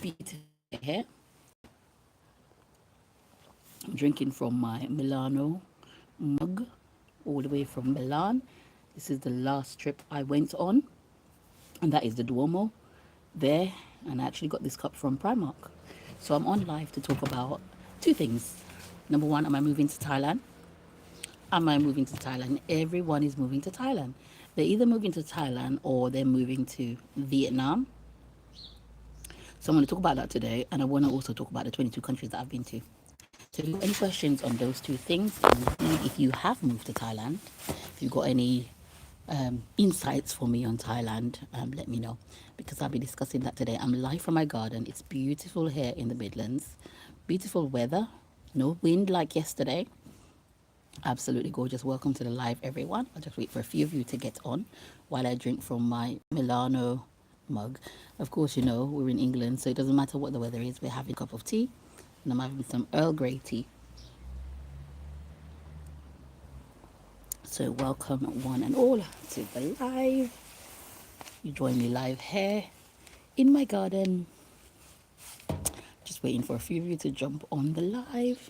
feet here. I'm drinking from my Milano mug all the way from Milan. This is the last trip I went on, and that is the Duomo there. And I actually got this cup from Primark. So I'm on live to talk about two things. Number one, am I moving to Thailand? Am I moving to Thailand? Everyone is moving to Thailand. They're either moving to Thailand or they're moving to Vietnam. So I'm going to talk about that today, and I want to also talk about the 22 countries that I've been to. So if you've got any questions on those two things, and if you have moved to Thailand, if you've got any insights for me on Thailand, let me know, because I'll be discussing that today. I'm live from my garden. It's beautiful here in the Midlands. Beautiful weather, no wind like yesterday. Absolutely gorgeous. Welcome to the live, everyone. I'll just wait for a few of you to get on while I drink from my Milano mug. Of course, you know, we're in England, so it doesn't matter what the weather is. We're having a cup of tea, and I'm having some Earl Grey tea. So welcome one and all to the live. You join me live here in my garden. Just waiting for a few of you to jump on the live.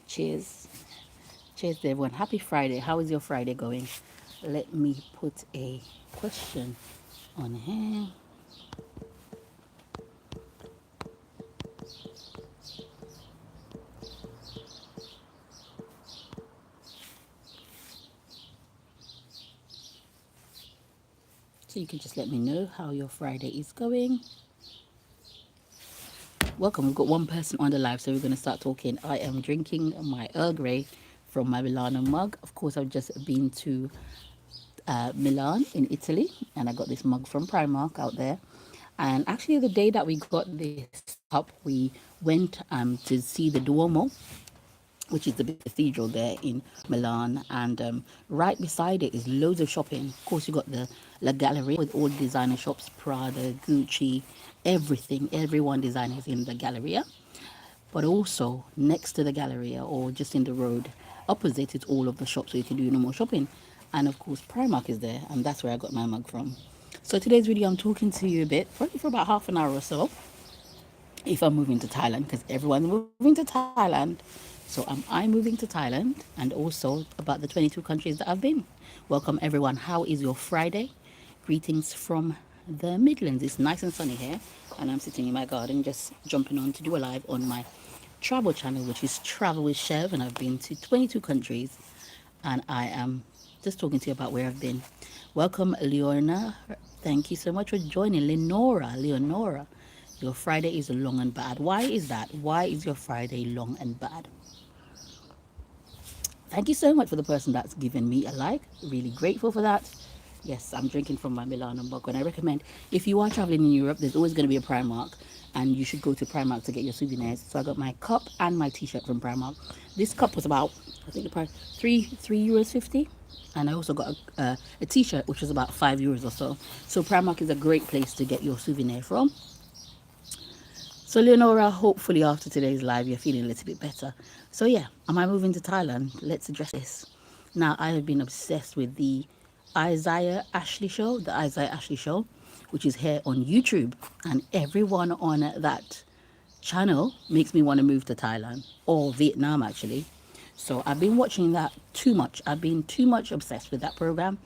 Cheers. Cheers to everyone. Happy Friday. How is your Friday going? Let me put a question on here. So you can just let me know how your Friday is going. Welcome. We've got one person on the live, so we're going to start talking. I am drinking my Earl Grey from my Milano mug. Of course, I've just been to Milan in Italy, and I got this mug from Primark out there. And actually, the day that we got this cup, we went to see the Duomo, which is the big cathedral there in Milan, and right beside it is loads of shopping. Of course, you got the La Galleria with all the designer shops, Prada, Gucci, everything. Everyone designers in the Galleria. But also next to the Galleria, or just in the road opposite, it's all of the shops, so you can do normal shopping. And of course, Primark is there, and that's where I got my mug from. So today's video, I'm talking to you a bit, probably for about half an hour or so, if I'm moving to Thailand, because everyone's moving to Thailand. So am I moving to Thailand, and also about the 22 countries that I've been. Welcome everyone. How is your Friday? Greetings from the Midlands. It's nice and sunny here, and I'm sitting in my garden just jumping on to do a live on my travel channel, which is Travel with Shev, and I've been to 22 countries, and I am just talking to you about where I've been. Welcome, Leona. Thank you so much for joining. Leonora. Your Friday is long and bad. Why is that? Why is your Friday long and bad? Thank you so much for the person that's given me a like. Really grateful for that. Yes, I'm drinking from my Milano mug, and I recommend if you are traveling in Europe, there's always going to be a Primark, and you should go to Primark to get your souvenirs. So I got my cup and my t-shirt from Primark. This cup was about, I think the price, €3.50. And I also got a t-shirt, which was about €5 or so. So Primark is a great place to get your souvenir from. So Leonora, hopefully after today's live, you're feeling a little bit better. So yeah, am I moving to Thailand? Let's address this. Now, I have been obsessed with the Isaiah Ashley show, which is here on YouTube. And everyone on that channel makes me want to move to Thailand, or Vietnam actually. So I've been watching that too much. I've been too much obsessed with that program.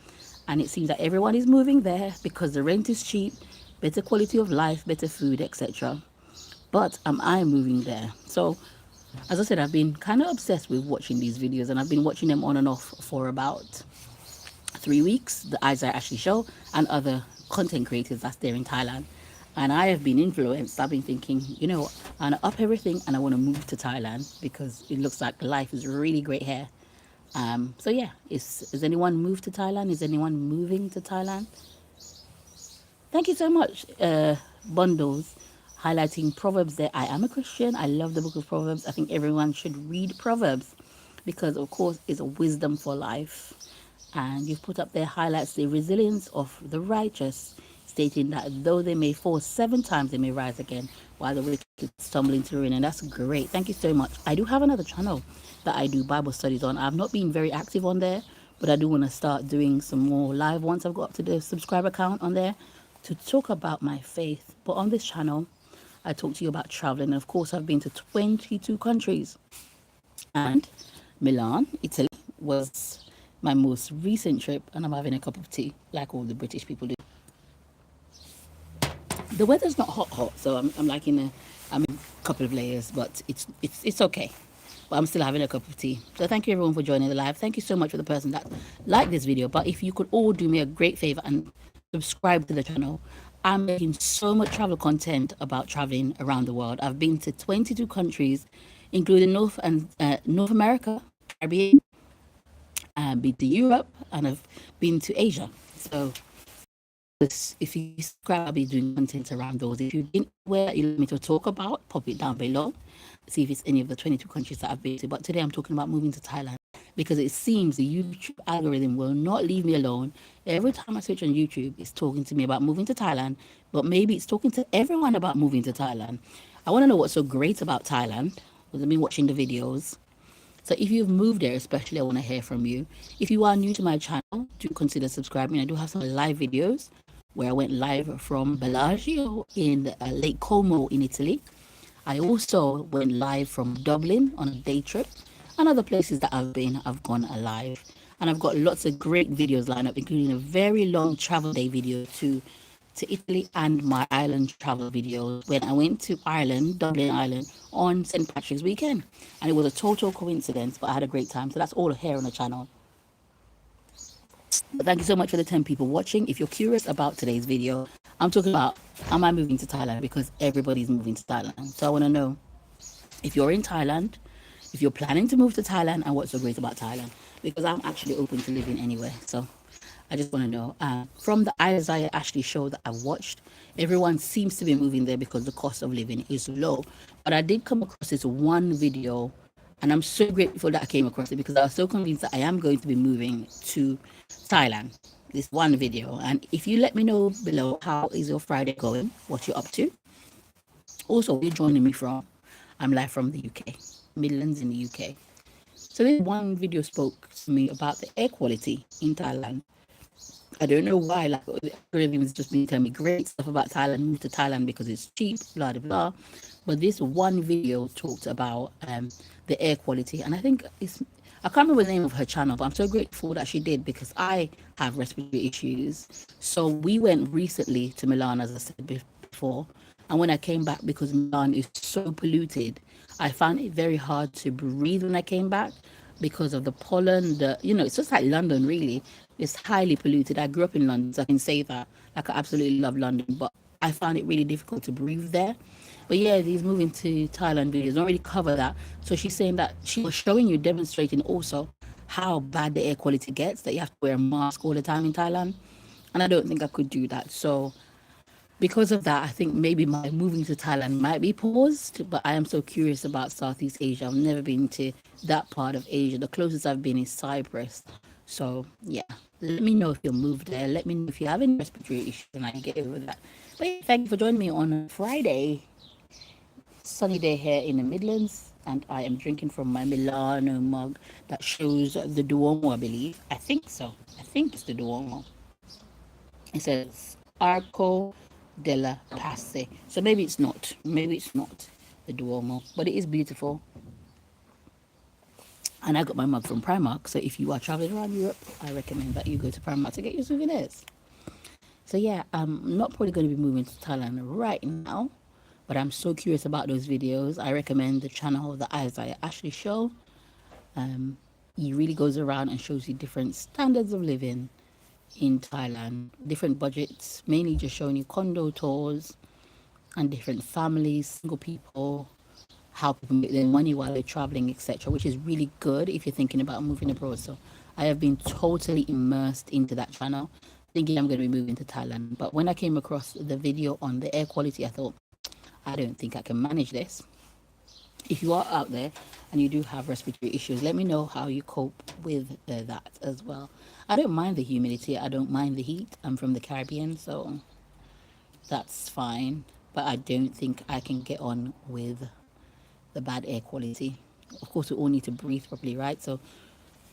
And it seems that everyone is moving there because the rent is cheap, better quality of life, better food, etc. But am I moving there? So, as I said, I've been kind of obsessed with watching these videos, and I've been watching them on and off for about 3 weeks. The Isaiah Ashley show and other content creators that's there in Thailand. And I have been influenced. I've been thinking, you know, I want to up everything and I want to move to Thailand because it looks like life is really great here. So yeah, is anyone moved to Thailand? Is anyone moving to Thailand? Thank you so much, Bundles. highlighting Proverbs there. I am a Christian. I love the book of Proverbs. I think everyone should read Proverbs because, of course, it's a wisdom for life. And you've put up there highlights the resilience of the righteous, stating that though they may fall 7 times, they may rise again, while the wicked stumble into ruin. And that's great. Thank you so much. I do have another channel that I do Bible studies on. I've not been very active on there, but I do want to start doing some more live once I've got up to the subscriber count on there to talk about my faith. But on this channel, I talk to you about traveling. And of course, I've been to 22 countries. And Milan, Italy, was my most recent trip, and I'm having a cup of tea like all the British people do. The weather's not hot, so I'm like I'm in a couple of layers, but it's okay. But I'm still having a cup of tea. So thank you everyone for joining the live. Thank you so much for the person that liked this video. But if you could all do me a great favor and subscribe to the channel. I'm making so much travel content about traveling around the world. I've been to 22 countries, including North America, Caribbean, been to Europe, and I've been to Asia. So if you subscribe, I'll be doing content around those. If you didn't where you want me to talk about, pop it down below. See if it's any of the 22 countries that I've been to. But today I'm talking about moving to Thailand because it seems the YouTube algorithm will not leave me alone. Every time I switch on YouTube, it's talking to me about moving to Thailand, but maybe it's talking to everyone about moving to Thailand. I want to know what's so great about Thailand because I've been watching the videos. So if you've moved there, especially, I want to hear from you. If you are new to my channel, do consider subscribing. I do have some live videos where I went live from Bellagio in Lake Como in Italy. I also went live from Dublin on a day trip, and other places that I've been, I've gone live. And I've got lots of great videos lined up, including a very long travel day video to Italy and my island travel videos when I went to Ireland, Dublin, Ireland, on St. Patrick's weekend. And it was a total coincidence, but I had a great time. So that's all here on the channel. But thank you so much for the 10 people watching. If you're curious about today's video, I'm talking about, am I moving to Thailand? Because everybody's moving to Thailand. So I want to know if you're in Thailand, if you're planning to move to Thailand, and what's so great about Thailand. Because I'm actually open to living anywhere. So I just want to know. From the Isaiah Ashley show that I've watched, everyone seems to be moving there because the cost of living is low. But I did come across this one video, and I'm so grateful that I came across it because I was so convinced that I am going to be moving to Thailand. This one video. And if you let me know below, how is your Friday going? What you're up to? Also, where you're joining me from? I'm live from the UK, Midlands in the UK. So this one video spoke to me about the air quality in Thailand. I don't know why, like the algorithm has just been telling me great stuff about Thailand, move to Thailand because it's cheap, blah, blah, blah. But this one video talked about the air quality. And I think I can't remember the name of her channel, but I'm so grateful that she did because I have respiratory issues. So we went recently to Milan, as I said before. And when I came back, because Milan is so polluted, I found it very hard to breathe when I came back because of the pollen. It's just like London, really. It's highly polluted. I grew up in London, so I can say that. Like, I absolutely love London, but I found it really difficult to breathe there. But yeah, these moving to Thailand videos don't really cover that. So she's saying that she was showing you, demonstrating also how bad the air quality gets, that you have to wear a mask all the time in Thailand. And I don't think I could do that. So because of that, I think maybe my moving to Thailand might be paused, but I am so curious about Southeast Asia. I've never been to that part of Asia. The closest I've been is Cyprus. So yeah, let me know if you'll move there. Let me know if you have any respiratory issues and I can get over that. But yeah, thank you for joining me on Friday. Sunny day here in the Midlands, and I am drinking from my Milano mug that shows the Duomo, I believe. I think so. I think it's the Duomo. It says Arco della Pace. So maybe it's not. Maybe it's not the Duomo, but it is beautiful. And I got my mug from Primark. So if you are traveling around Europe, I recommend that you go to Primark to get your souvenirs. So yeah, I'm not probably going to be moving to Thailand right now, but I'm so curious about those videos. I recommend the channel of the Isaiah Ashley show. He really goes around and shows you different standards of living in Thailand, different budgets, mainly just showing you condo tours and different families, single people, how people make their money while they're traveling, etc., which is really good if you're thinking about moving abroad. So I have been totally immersed into that channel, thinking I'm going to be moving to Thailand. But when I came across the video on the air quality, I thought, I don't think I can manage this. If you are out there and you do have respiratory issues, let me know how you cope with that as well. I don't mind the humidity, I don't mind the heat. I'm from the Caribbean, so that's fine. But I don't think I can get on with the bad air quality. Of course, we all need to breathe properly, right? So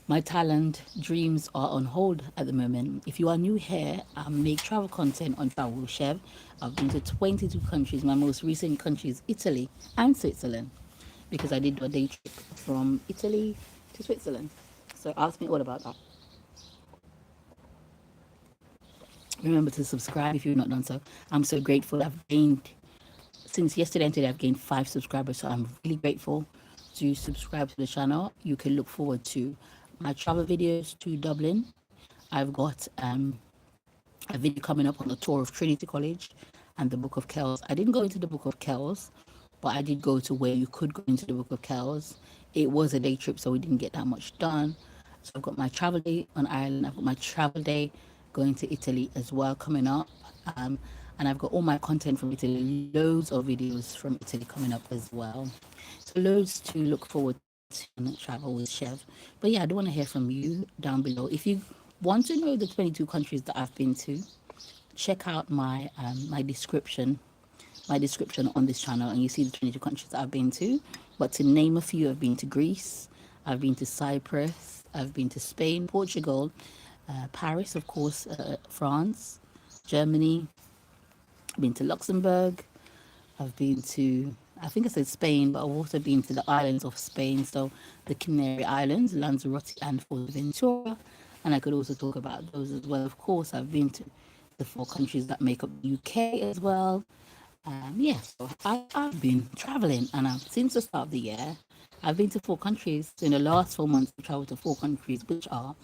my Thailand dreams are on hold at the moment. If you are new here, I make travel content on Travel with Shev. I've been to 22 countries. My most recent country is Italy and Switzerland because I did do a day trip from Italy to Switzerland. So ask me all about that. Remember to subscribe if you've not done so. I'm so grateful. I've gained, since yesterday and today, I've gained 5 subscribers. So I'm really grateful to subscribe to the channel. You can look forward to my travel videos to Dublin. I've got a video coming up on the tour of Trinity College and the Book of Kells. I didn't go into the Book of Kells, but I did go to where you could go into the Book of Kells. It was a day trip, so we didn't get that much done. So I've got my travel day on Ireland. I've got my travel day going to Italy as well coming up. And I've got all my content from Italy, loads of videos from Italy coming up as well. So loads to look forward to on Travel with Shev. But yeah, I do want to hear from you down below. If you want to know the 22 countries that I've been to, check out my description on this channel, and you see the 22 countries that I've been to. But to name a few, I've been to Greece, I've been to Cyprus, I've been to Spain, Portugal, Paris, of course, France, Germany. I've been to Luxembourg. I've been to, I think I said Spain, but I've also been to the islands of Spain. So the Canary Islands, Lanzarote and Fuerteventura. And I could also talk about those as well. Of course, I've been to the 4 countries that make up the UK as well. So I've been traveling, and since the start of the year, I've been to 4 countries. So in the last 4 months, I've traveled to 4 countries, which are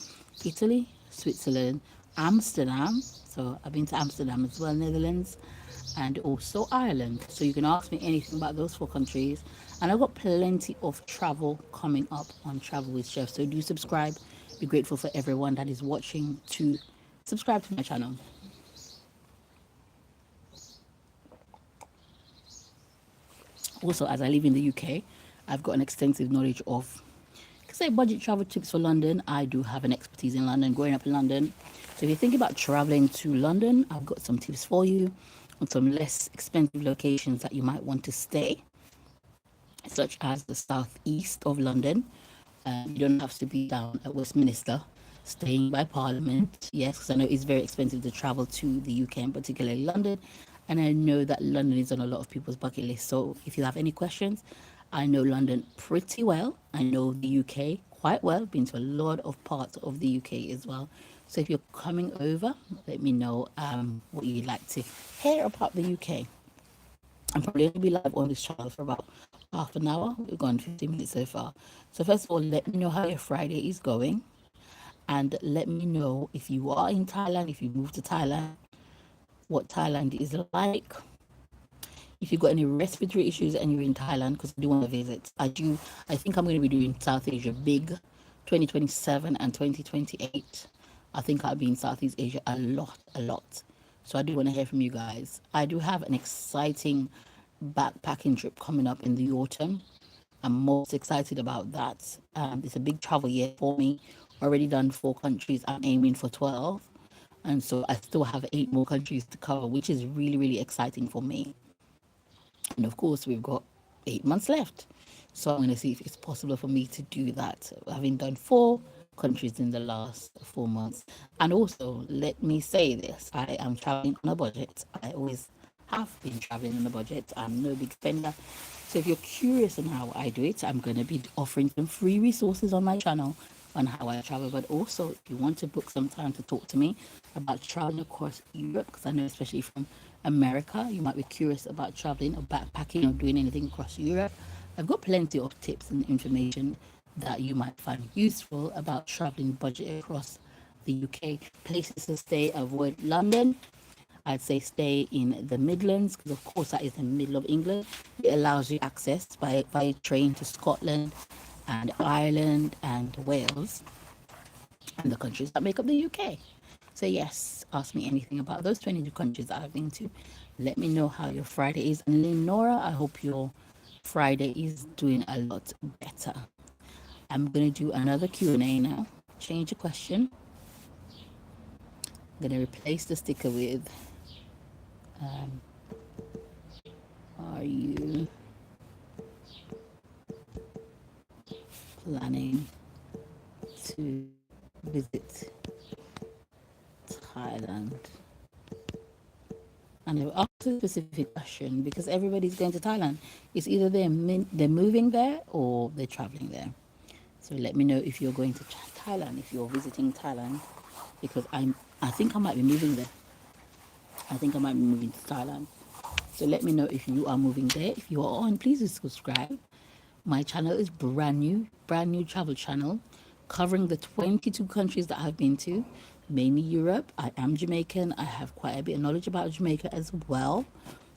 Italy, Switzerland, Amsterdam. So I've been to Amsterdam as well, Netherlands, and also Ireland. So you can ask me anything about those 4 countries. And I've got plenty of travel coming up on Travel with Chef. So do subscribe. Be grateful for everyone that is watching to subscribe to my channel. Also, as I live in the UK, I've got an extensive knowledge of, say, budget travel tips for London. I do have an expertise in London, growing up in London. So if you think about traveling to London, I've got some tips for you on some less expensive locations that you might want to stay, such as the southeast of London. You don't have to be down at Westminster, staying by Parliament. Yes, because I know it's very expensive to travel to the UK, and particularly London. And I know that London is on a lot of people's bucket list. So if you have any questions, I know London pretty well. I know the UK quite well. Been to a lot of parts of the UK as well. So if you're coming over, let me know what you'd like to hear about the UK. I'm probably going to be live on this channel for about half an hour. We've gone 15 minutes so far. So first of all, let me know how your Friday is going. And let me know if you are in Thailand, if you moved to Thailand, what Thailand is like. If you've got any respiratory issues and you're in Thailand, because I do want to visit. I think I'm going to be doing South Asia big 2027 and 2028. I think I'll be in Southeast Asia a lot. So I do want to hear from you guys. I do have an exciting backpacking trip coming up in the autumn. I'm most excited about that. It's a big travel year for me. Already done 4 countries. I'm aiming for 12. And so I still have 8 more countries to cover, which is really, really exciting for me. And of course, we've got 8 months left. So I'm going to see if it's possible for me to do that, having done 4 countries in the last 4 months. And also, let me say this, I am traveling on a budget. I always have been traveling on a budget. I'm no big spender. So if you're curious on how I do it, I'm going to be offering some free resources on my channel on how I travel. But also, if you want to book some time to talk to me about traveling across Europe, because I know especially from America, you might be curious about traveling or backpacking or doing anything across Europe. I've got plenty of tips and information that you might find useful about traveling budget across the UK. Places to stay: avoid London. I'd say stay in the Midlands, because of course that is the middle of England. It allows you access by train to Scotland and Ireland and Wales and the countries that make up the UK. So yes, ask me anything about those 22 countries that I've been to. Let me know how your Friday is. And Lenora, I hope your Friday is doing a lot better. I'm going to do another Q&A now. Change the question. I'm going to replace the sticker with, um, are you planning to visit Thailand? And they've asked a specific question because everybody's going to Thailand. It's either they're moving there or they're traveling there. So let me know if you're going to Thailand, if you're visiting Thailand, because I think I might be moving there. I think I might be moving to Thailand. So let me know if you are moving there. If you are on, please subscribe. My channel is brand new travel channel, covering the 22 countries that I've been to, mainly Europe. I am Jamaican. I have quite a bit of knowledge about Jamaica as well.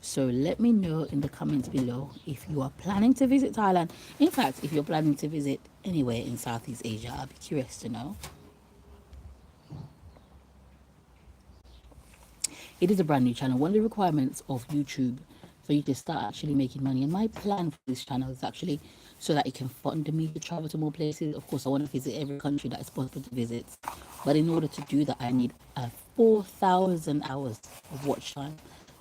So let me know in the comments below if you are planning to visit Thailand. In fact, if you're planning to visit anywhere in Southeast Asia, I'll be curious to know. It is a brand new channel. One of the requirements of YouTube for you to start actually making money, and my plan for this channel is actually so that it can fund me to travel to more places. Of course, I want to visit every country that is possible to visit, but in order to do that, I need 4,000 hours of watch time.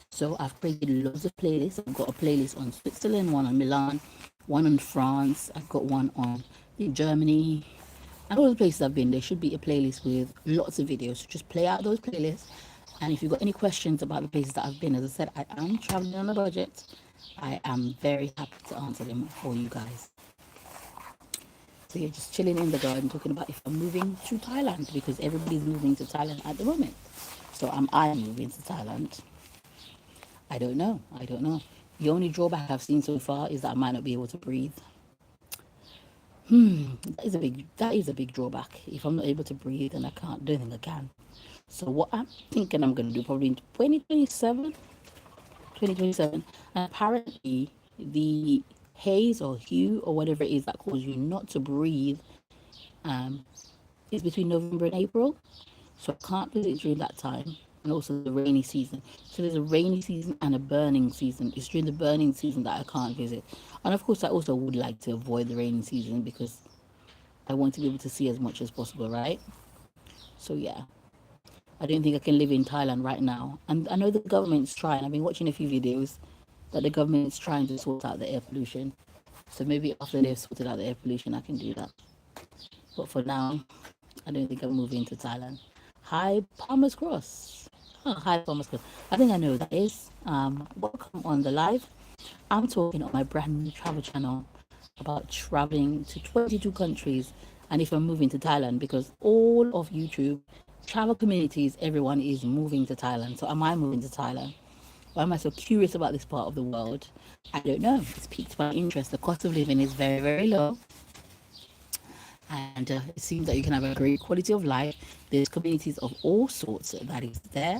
So I've created loads of playlists. I've got a playlist on Switzerland, one on Milan, one on France. I've got one on Germany, and all the places I've been. There should be a playlist with lots of videos. So just play out those playlists. And if you've got any questions about the places that I've been, as I said, I am traveling on a budget. I am very happy to answer them for you guys. So you're just chilling in the garden talking about if I'm moving to Thailand, because everybody's moving to Thailand at the moment. So am I moving to Thailand? I don't know. I don't know. The only drawback I've seen so far is that I might not be able to breathe. That is a big drawback. If I'm not able to breathe, then I don't think I can. So what I'm thinking I'm going to do probably in 2027, and apparently the haze or hue or whatever it is that causes you not to breathe um, is between November and April. So I can't visit during that time. And also the rainy season. So there's a rainy season and a burning season. It's during the burning season that I can't visit. And of course, I also would like to avoid the rainy season because I want to be able to see as much as possible, right? So yeah, I don't think I can live in Thailand right now. And I know the government's trying. I've been watching a few videos that the government's trying to sort out the air pollution. So maybe after they've sorted out the air pollution, I can do that. But for now, I don't think I'm moving to Thailand. Hi, Palmer's Cross. Oh, hi, Palmer's Cross. I think I know who that is. Welcome on the live. I'm talking on my brand new travel channel about traveling to 22 countries and if I'm moving to Thailand, because all of YouTube travel communities, everyone is moving to Thailand. So am I moving to Thailand? Why am I so curious about this part of the world? I don't know. It's piqued my interest. The cost of living is very, very low. And it seems that you can have a great quality of life. There's communities of all sorts that is there.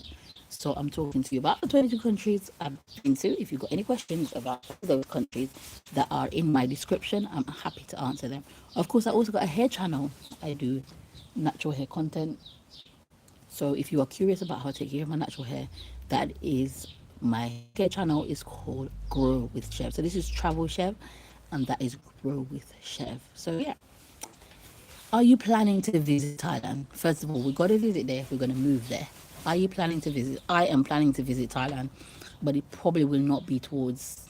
So I'm talking to you about the 22 countries I've been to. If you've got any questions about those countries that are in my description, I'm happy to answer them. Of course, I also got a hair channel. I do natural hair content. So if you are curious about how to take care of my natural hair, that is my hair channel is called Grow with Shev. So this is Travel Shev, and that is Grow with Shev. So yeah. Are you planning to visit Thailand? First of all, we've got to visit there if we're going to move there. Are you planning to visit? I am planning to visit Thailand, but it probably will not be towards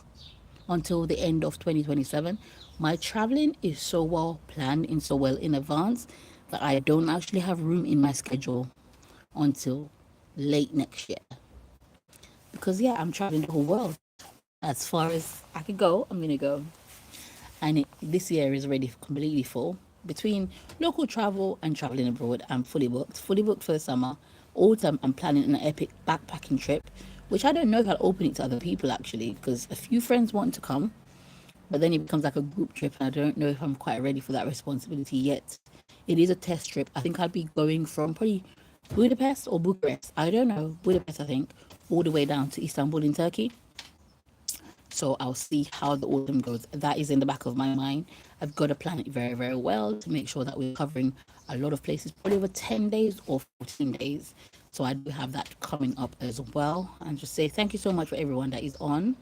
until the end of 2027. My traveling is so well planned and so well in advance that I don't actually have room in my schedule until late next year. Because yeah, I'm traveling the whole world. As far as I could go, I'm going to go. And this year is already completely full. Between local travel and traveling abroad, I'm fully booked. Fully booked for the summer. Autumn, I'm planning an epic backpacking trip, which I don't know if I'll open it to other people actually, because a few friends want to come, but then it becomes like a group trip, and I don't know if I'm quite ready for that responsibility yet. It is a test trip. I think I'll be going from probably Budapest or Bucharest. I don't know. Budapest, I think, all the way down to Istanbul in Turkey. So I'll see how the autumn goes. That is in the back of my mind. I've got to plan it very, very well to make sure that we're covering a lot of places, probably over 10 days or 14 days. So I do have that coming up as well. And just say thank you so much for everyone that is on.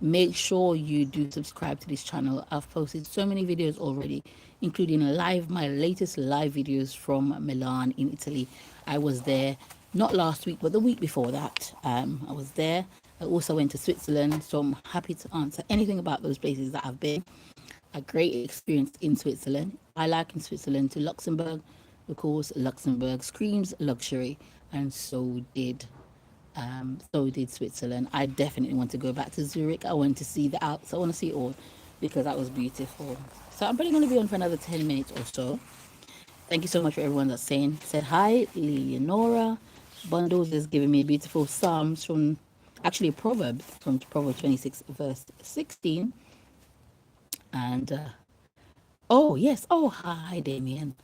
Make sure you do subscribe to this channel. I've posted so many videos already, including my latest live videos from Milan in Italy. I was there not last week, but the week before that. I was there. I also went to Switzerland, so I'm happy to answer anything about those places that I've been. A great experience in Switzerland. I like in Switzerland to Luxembourg. Of course, Luxembourg screams luxury, and so did Switzerland. I definitely want to go back to Zurich. I want to see the Alps. I want to see it all because that was beautiful. So I'm probably going to be on for another 10 minutes or so. Thank you so much for everyone that's said hi. Leonora Bundles is giving me beautiful psalms from, actually, Proverbs, from Proverbs 26 verse 16. And oh yes, oh hi Damien.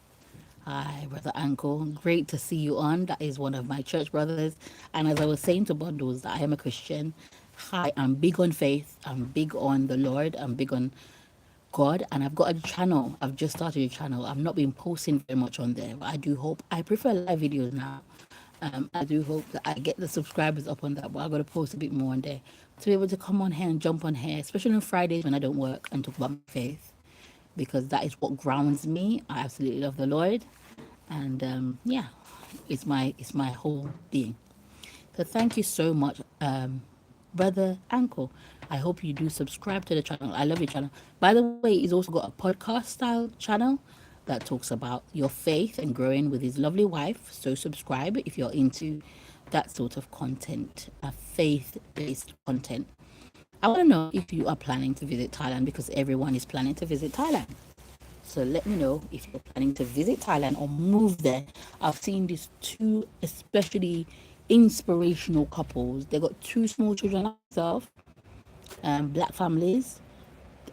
Hi, Brother Uncle. Great to see you on. That is one of my church brothers. And as I was saying to Bundles, that I am a Christian. Hi, I'm big on faith. I'm big on the Lord. I'm big on God. And I've got a channel. I've just started a channel. I've not been posting very much on there. But I do hope, I prefer live videos now. I do hope that I get the subscribers up on that. But I've got to post a bit more on there to be able to come on here and jump on here, especially on Fridays when I don't work, and talk about my faith, because that is what grounds me. I absolutely love the Lord, and yeah, it's my whole being. So thank you so much, Brother Ankle. I hope you do subscribe to the channel. I love your channel. By the way, he's also got a podcast style channel that talks about your faith and growing with his lovely wife. So subscribe if you're into that sort of content, faith-based content. I want to know if you are planning to visit Thailand, because everyone is planning to visit Thailand. So let me know if you're planning to visit Thailand or move there. I've seen these two especially inspirational couples. They got two small children like myself, black families,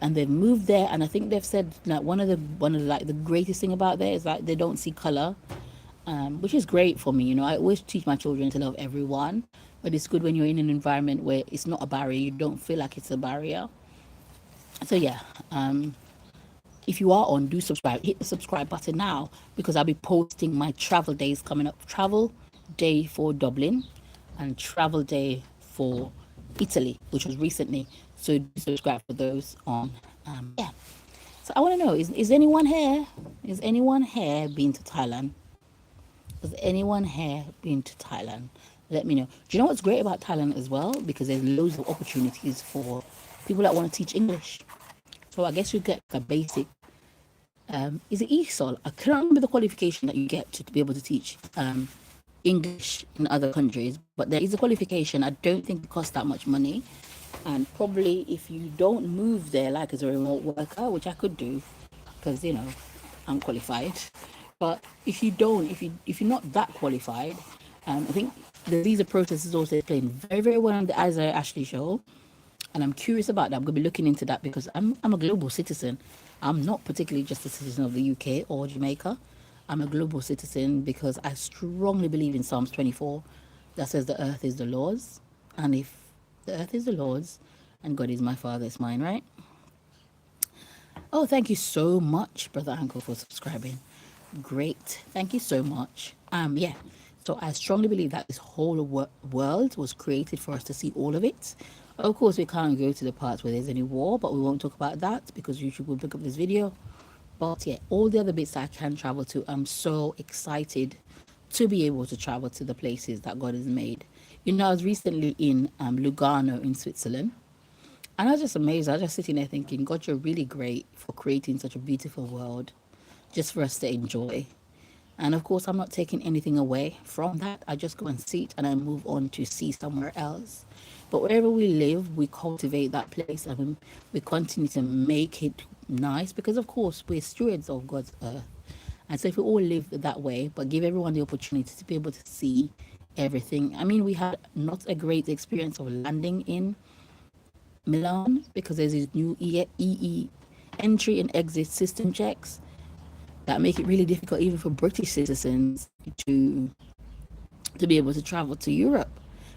and they've moved there. And I think they've said that one of the like the greatest thing about there is like they don't see color, which is great for me. You know, I always teach my children to love everyone, but it's good when you're in an environment where it's not a barrier. You don't feel like it's a barrier. So yeah, if you are on, do subscribe. Hit the subscribe button now, because I'll be posting my travel days coming up. Travel day for Dublin and travel day for Italy, which was recently. So do subscribe for those on. Yeah. So I want to know, is anyone here? Is anyone here been to Thailand? Has anyone here been to Thailand? Let me know. Do you know what's great about Thailand as well? Because there's loads of opportunities for people that want to teach English. So I guess you get a basic, is it ESOL? I can't remember the qualification that you get to be able to teach English in other countries, but there is a qualification. I don't think it costs that much money. And probably if you don't move there, like as a remote worker, which I could do, because, you know, I'm qualified. But if you don't, if you're not that qualified, I think the visa process is also playing very, very well on the Isaiah Ashley show. And I'm curious about that. I'm going to be looking into that, because I'm a global citizen. I'm not particularly just a citizen of the UK or Jamaica. I'm a global citizen because I strongly believe in Psalms 24 that says the earth is the Lord's. And if the earth is the Lord's and God is my Father, it's mine, right? Oh, thank you so much, Brother Uncle, for subscribing. Great. Thank you so much. Yeah. So I strongly believe that this whole world was created for us to see all of it. Of course, we can't go to the parts where there's any war, but we won't talk about that because YouTube will pick up this video. But yeah, all the other bits that I can travel to, I'm so excited to be able to travel to the places that God has made. You know, I was recently in Lugano in Switzerland, and I was just amazed. I was just sitting there thinking, God, you're really great for creating such a beautiful world just for us to enjoy. And of course, I'm not taking anything away from that. I just go and see it and I move on to see somewhere else. But wherever we live, we cultivate that place and we continue to make it nice, because of course we're stewards of God's earth. And so if we all live that way, but give everyone the opportunity to be able to see everything. I mean, we had not a great experience of landing in Milan because there's these new EE entry and exit system checks that make it really difficult even for British citizens to be able to travel to Europe.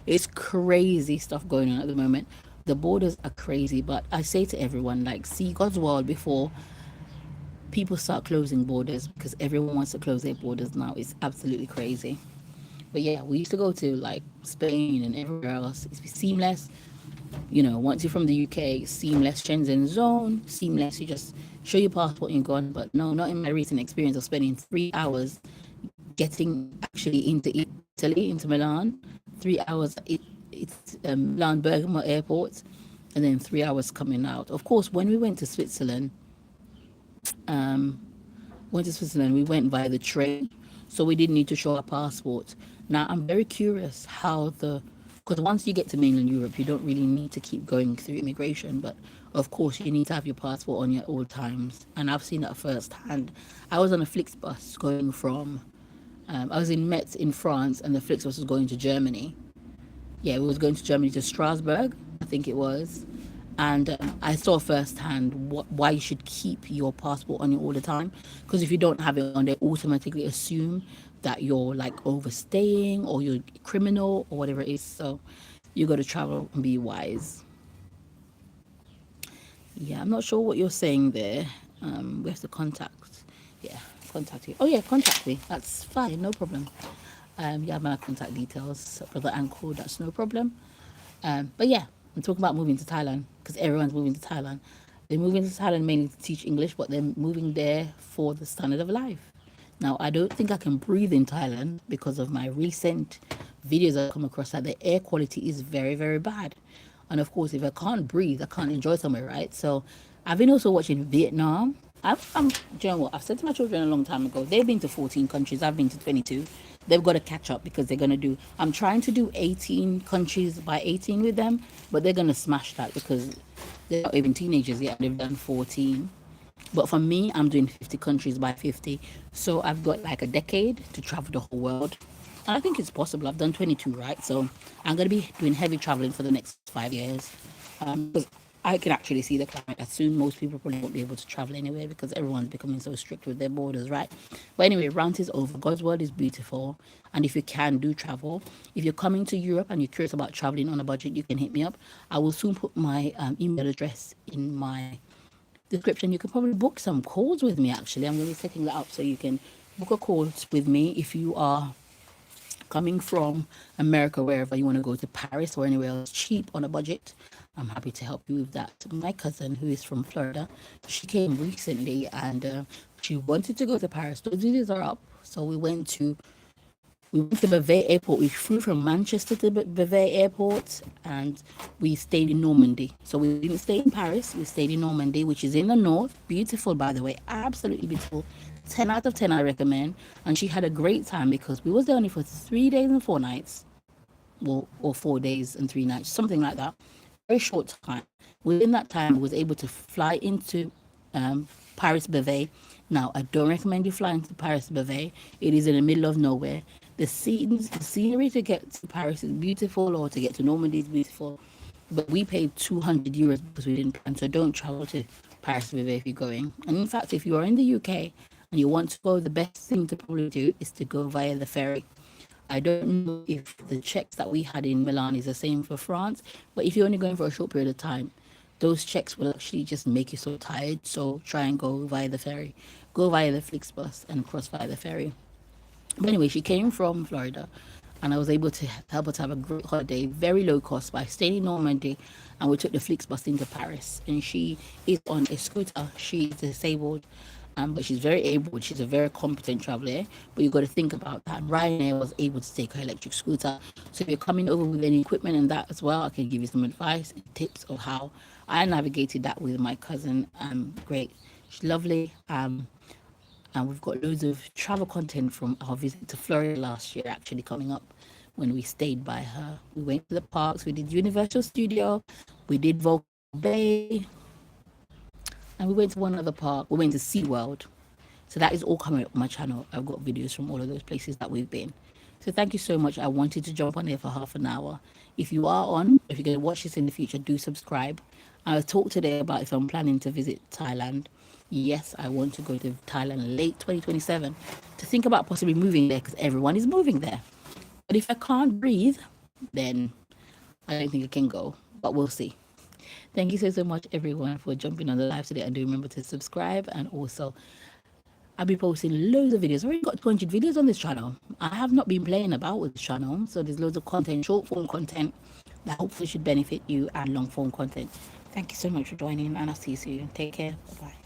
It's crazy stuff going on at the moment. The borders are crazy, but I say to everyone, like, see God's world before people start closing borders, because everyone wants to close their borders now. It's absolutely crazy. But yeah, we used to go to like Spain and everywhere else. It's seamless. You know, once you're from the UK, seamless Shenzhen zone, seamless. You just show your passport and you're gone. But no, not in my recent experience of spending 3 hours getting actually into Italy, into Milan. 3 hours. It's Milan Bergamo airport, and then 3 hours coming out. Of course, when we went to Switzerland, we went via the train, so we didn't need to show our passport. Now, I'm very curious how because once you get to mainland Europe, you don't really need to keep going through immigration, but of course, you need to have your passport on you at all times. And I've seen that firsthand. I was on a Flixbus going from, I was in Metz in France, and the Flixbus was going to Germany. Yeah, we was going to Germany, to Strasbourg, I think it was. And I saw firsthand why you should keep your passport on you all the time. Because if you don't have it on, they automatically assume that you're like overstaying or you're a criminal or whatever it is. So you got to travel and be wise. Yeah, I'm not sure what you're saying there. We have to contact. Yeah, contact you. Oh yeah, contact me. That's fine, no problem. You have my contact details, brother Ankle. That's no problem. But yeah, I'm talking about moving to Thailand because everyone's moving to Thailand. They're moving to Thailand mainly to teach English, but they're moving there for the standard of life. Now, I don't think I can breathe in Thailand because of my recent videos I've come across that the air quality is very, very bad. And of course, if I can't breathe, I can't enjoy somewhere, right? So I've been also watching Vietnam. Do you know what? I've said to my children a long time ago, they've been to 14 countries, I've been to 22. They've got to catch up because they're going to do, I'm trying to do 18 countries by 18 with them, but they're going to smash that because they're not even teenagers yet. They've done 14. But for me, I'm doing 50 countries by 50. So I've got like a decade to travel the whole world. And I think it's possible. I've done 22, right? So I'm going to be doing heavy traveling for the next 5 years. Because I can actually see the climate as soon. Most people probably won't be able to travel anywhere because everyone's becoming so strict with their borders, right? But anyway, rant is over. God's word is beautiful. And if you can, do travel. If you're coming to Europe and you're curious about traveling on a budget, you can hit me up. I will soon put my email address in my description. You can probably book some calls with me, actually. I'm going to be setting that up so you can book a call with me if you are coming from America, wherever you want to go to Paris or anywhere else cheap on a budget. I'm happy to help you with that. My cousin, who is from Florida, she came recently and she wanted to go to Paris. Those videos are up. So we went to Beauvais Airport. We flew from Manchester to Beauvais Airport and we stayed in Normandy. So we didn't stay in Paris. We stayed in Normandy, which is in the north. Beautiful, by the way. Absolutely beautiful. 10 out of 10, I recommend. And she had a great time because we was there only for 3 days and 4 nights. Well, or 4 days and 3 nights, something like that. Very short time. Within that time, I was able to fly into Paris Beauvais. Now, I don't recommend you flying to Paris Beauvais. It is in the middle of nowhere. The scenery to get to Paris is beautiful, or to get to Normandy is beautiful. But we paid 200 euros because we didn't plan. So don't travel to Paris Beauvais if you're going. And in fact, if you are in the UK and you want to go, the best thing to probably do is to go via the ferry. I don't know if the checks that we had in Milan is the same for France, but if you're only going for a short period of time, those checks will actually just make you so tired. So try and go via the ferry. Go via the Flixbus and cross via the ferry. But anyway, she came from Florida and I was able to help her to have a great holiday, very low cost. By staying in Normandy and we took the Flixbus into Paris. And she is on a scooter. She's disabled, but she's very able. She's a very competent traveler. But you've got to think about that. Ryanair was able to take her electric scooter. So if you're coming over with any equipment and that as well, I can give you some advice and tips of how I navigated that with my cousin. Great. She's lovely. And we've got loads of travel content from our visit to Florida last year actually coming up when we stayed by her. We went to the parks, we did Universal Studio, we did Volcano Bay, and we went to one other park. We went to SeaWorld. So that is all coming up on my channel. I've got videos from all of those places that we've been. So thank you so much. I wanted to jump on there for half an hour. If you are on, if you're going to watch this in the future, do subscribe. I'll talk today about if I'm planning to visit Thailand. Yes, I want to go to Thailand late 2027 to think about possibly moving there because everyone is moving there. But if I can't breathe, then I don't think I can go. But we'll see. Thank you so much, everyone, for jumping on the live today. And do remember to subscribe. And also, I'll be posting loads of videos. I've already got 200 videos on this channel. I have not been playing about with this channel, so there's loads of content, short form content that hopefully should benefit you, and long form content. Thank you so much for joining, and I'll see you soon. Take care. Bye.